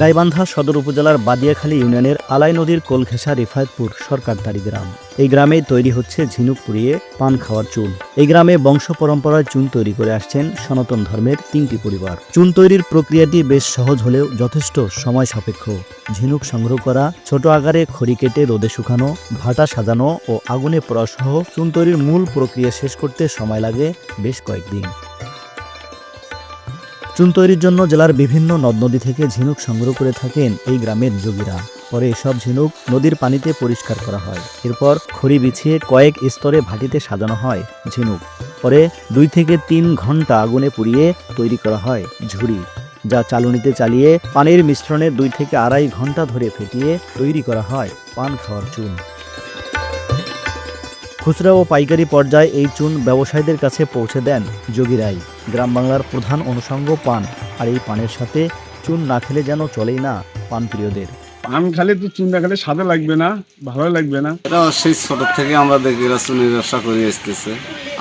গাইবান্ধা সদর উপজেলার বাদিয়াখালী ইউনিয়নের আলাই নদীর কোলঘেঁষা রিফায়েতপুর সরকারদারি গ্রাম। এই গ্রামে তৈরি হচ্ছে ঝিনুক পুড়িয়ে পান খাওয়ার চুন। এই গ্রামে বংশ পরম্পরায় চুন তৈরি করে আসছেন সনাতন ধর্মের 3টি পরিবার। চুন তৈরির প্রক্রিয়াটি বেশ সহজ হলেও যথেষ্ট সময় সাপেক্ষ। ঝিনুক সংগ্রহ করা, ছোট আকারে খড়ি কেটে রোদে শুকানো, ভাটা সাজানো ও আগুনে পোড়া সহ চুন তৈরির মূল প্রক্রিয়া শেষ করতে সময় লাগে বেশ কয়েকদিন। চুন তৈরির জন্য জেলার বিভিন্ন নদ নদী থেকে ঝিনুক সংগ্রহ করে থাকেন এই গ্রামের যোগীরা। পরে এসব ঝিনুক নদীর পানিতে পরিষ্কার করা হয়। এরপর খড়ি বিছিয়ে কয়েক স্তরে ভাটিতে সাজানো হয় ঝিনুক। পরে 2 থেকে 3 ঘন্টা আগুনে পুড়িয়ে তৈরি করা হয় ঝুড়ি, যা চালুনিতে চালিয়ে পানির মিশ্রণে 2 থেকে 2.5 ঘন্টা ধরে ফেটিয়ে তৈরি করা হয় পান খাওয়ার চুন। খুচরা ও পাইকারি পর্যায়ে এই চুন ব্যবসায়ীদের কাছে পৌঁছে দেন যোগীরাই। গ্রাম বাংলার প্রধান অনুষঙ্গ পান, আর এই পানের সাথে চুন না খেলে যেন চলেই না পান প্রিয়দের। পান খালে তো চুন না খেলে স্বাদে লাগবে না, ভালো লাগবে না। এটা সেই ছোট থেকে আমরা দেখি এরা চুনের ব্যবসা করে আসতেছে।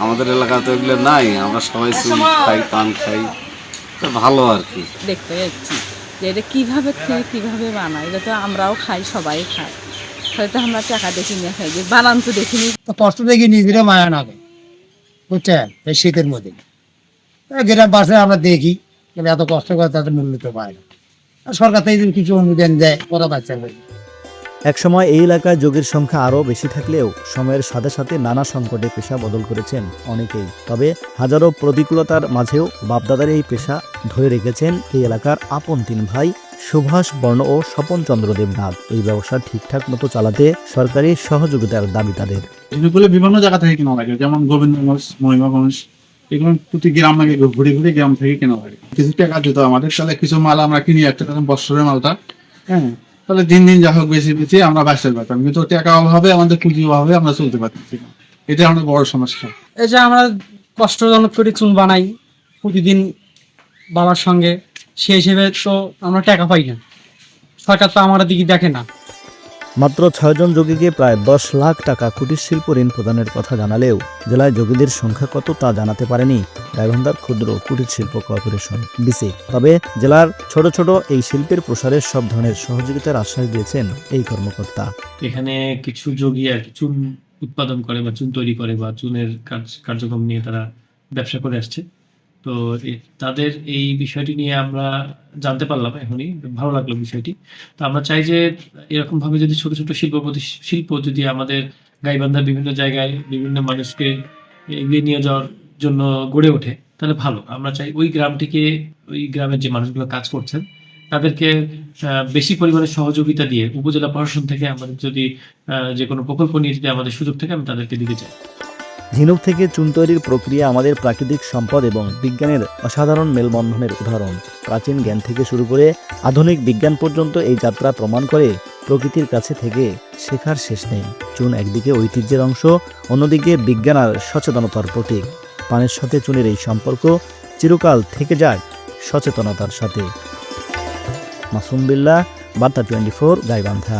আমাদের এলাকাতে এগুলো নাই, আমরা সবাই চুন খাই, পান খাই, ভালো আর কি। দেখতে যাচ্ছি যে এটা কিভাবে বানায়, এটা তো আমরাও খাই, সবাই খায়। হয়তো আমরা টাকা দেখি নিয়ে খাই, যে বানান তো দেখিনি। কষ্ট দেখি নিজেরা মায়া না করে, বুঝছেন, এই শীতের মধ্যে গ্রাম পাশে আমরা দেখি এত কষ্ট করে তাদের মূল্য তো পায় না। সরকার থেকে কিছু অনুদান দেয়, ওরা বাচ্চা করে। একসময় এই এলাকায় যোগীর সংখ্যা আরও বেশি থাকলেও সময়ের সাথে সাথে নানা সংকটে পেশা বদল করেছেন অনেকেই। তবে হাজারো প্রতিকূলতার মাঝেও বাপদাদার এই পেশা ধরে রেখেছেন এই এলাকার আপন 3 ভাই সুভাষ বর্ণ ও স্বপন চন্দ্র দেবনাথ। এই ব্যবসা ঠিকঠাক মতো চালাতে সরকারি সহযোগিতার দাবি তাদের। এগুলো বিভিন্ন জায়গা থেকে কেনা লাগে, যেমন গোবিন্দগঞ্জ, মহিমাগঞ্জ, এগুলো প্রতি গ্রাম লাগে, ঘুরে ঘুরে গ্রাম থেকে কেনা লাগে। কিছু টাকা দিত আমাদের, তাহলে কিছু মাল আমরা কিনি, একটা বছরের মালটা, হ্যাঁ, তাহলে দিন দিন যা হোক বেশি আমরা বাঁচতে পারতাম। কিন্তু টাকা অভাবে, আমাদের পুঁজি অভাবে আমরা চলতে পারতেছি না। এটা আমাদের বড় সমস্যা। এই যে আমরা কষ্টজনক করে চুন বানাই প্রতিদিন বাবার সঙ্গে, সেই হিসেবে তো আমরা টাকা পাই না, সরকার তো আমার দিকে দেখে না। মাত্র 6 জন যোগীকে প্রায় 10 লাখ টাকা কুটির শিল্প ঋণ প্রদানের কথা জানালেও জেলায় যোগীদের সংখ্যা কত তা জানাতে পারেনি গাইবান্ধার ক্ষুদ্র কুটির শিল্প কর্পোরেশন বিসি। তবে জেলার ছোট ছোট এই শিল্পের প্রসারে সব ধরনের সহযোগিতার আশ্বাস দিয়েছেন এই কর্মকর্তা। এখানে কিছু যোগী আর কি চুন উৎপাদন করে বা চুন তৈরি করে বা চুনের কার্যক্রম নিয়ে তারা ব্যবসা করে আসছে। তো তাদের এই বিষয়টি নিয়ে আমরা জানতে পারলাম এখনই, ভালো লাগলো বিষয়টি। তো আমরা চাই যে এরকম ভাবে যদি ছোট ছোট শিল্প যদি আমাদের গাইবান্ধার বিভিন্ন জায়গায় বিভিন্ন মানুষকে এগিয়ে নিয়ে যাওয়ার জন্য গড়ে ওঠে, তাহলে ভালো। আমরা চাই ওই গ্রামটিকে, ওই গ্রামের যে মানুষগুলো কাজ করছেন তাদেরকে বেশি পরিমাণে সহযোগিতা দিয়ে উপজেলা প্রশাসন থেকে আমাদের যদি যে কোনো প্রকল্প নিয়ে যদি আমাদের সুযোগ থাকে, আমি তাদেরকে দিতে চাই। ঝিনুক থেকে চুন তৈরির প্রক্রিয়া আমাদের প্রাকৃতিক সম্পদ এবং বিজ্ঞানের অসাধারণ মেলবন্ধনের উদাহরণ। প্রাচীন জ্ঞান থেকে শুরু করে আধুনিক বিজ্ঞান পর্যন্ত এই যাত্রা প্রমাণ করে প্রকৃতির কাছে থেকে শেখার শেষ নেই। চুন একদিকে ঐতিহ্যের অংশ, অন্যদিকে বিজ্ঞান আর সচেতনতার প্রতীক। পানের সাথে চুনের এই সম্পর্ক চিরকাল থেকে যাক সচেতনতার সাথে। মাসুম বিল্লাহ, বার্তা 24, গাইবান্ধা।